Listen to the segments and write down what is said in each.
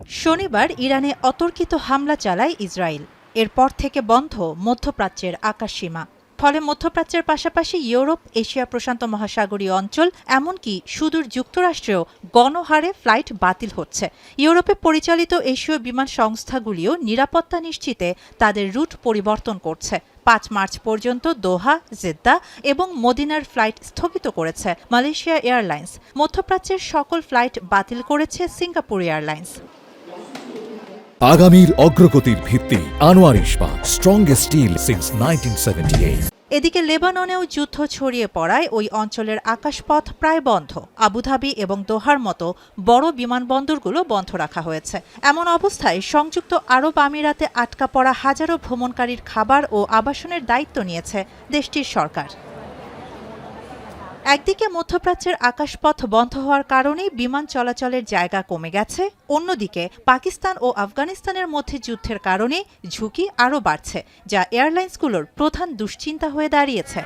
শনিবার ইরানে অতর্কিত হামলা চালায় ইসরায়েল। এরপর থেকে বন্ধ মধ্যপ্রাচ্যের আকাশসীমা। ফলে মধ্যপ্রাচ্যের পাশাপাশি ইউরোপ, এশিয়া প্রশান্ত মহাসাগরীয় অঞ্চল, এমনকি সুদূর যুক্তরাষ্ট্রেও গণহারে ফ্লাইট বাতিল হচ্ছে। ইউরোপে পরিচালিত এশীয় বিমান সংস্থাগুলিও নিরাপত্তা নিশ্চিতে তাদের রুট পরিবর্তন করছে। ৫ মার্চ পর্যন্ত দোহা, জেদ্দা এবং মদিনার ফ্লাইট স্থগিত করেছে মালয়েশিয়া এয়ারলাইন্স। মধ্যপ্রাচ্যের সকল ফ্লাইট বাতিল করেছে সিঙ্গাপুর এয়ারলাইন্স। আগামীর অগ্রগতির ভিত্তি আনোয়ার ইস্পাত, স্ট্রংগেস্ট স্টিল সিন্স 1978। এদিকে লেবাননেও যুদ্ধ ছড়িয়ে পড়ায় ওই অঞ্চলের আকাশপথ প্রায় বন্ধ। আবুধাবি এবং দোহার মতো বড় বিমানবন্দরগুলো বন্ধ রাখা হয়েছে। এমন অবস্থায় সংযুক্ত আরব আমিরাতে আটকা পড়া হাজারো ভ্রমণকারীর খাবার ও আবাসনের দায়িত্ব নিয়েছে দেশটির সরকার। একদিকে মধ্যপ্রাচ্যের আকাশপথ বন্ধ হওয়ার কারণে বিমান চলাচলের জায়গা কমে গেছে, অন্যদিকে পাকিস্তান ও আফগানিস্তানের মধ্যে যুদ্ধের কারণে ঝুঁকি আরও বাড়ছে, যা এয়ারলাইন্সগুলোর প্রধান দুশ্চিন্তা হয়ে দাঁড়িয়েছে।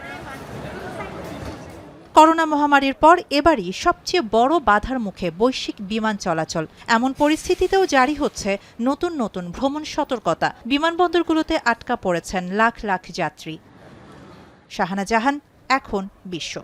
করোনা মহামারীর পর এবারই সবচেয়ে বড় বাধার মুখে বৈশ্বিক বিমান চলাচল। এমন পরিস্থিতিতেও জারি হচ্ছে নতুন নতুন ভ্রমণ সতর্কতা। বিমানবন্দরগুলোতে আটকা পড়েছেন লাখ লাখ যাত্রী। শাহানা জাহান, এখন বিশ্ব।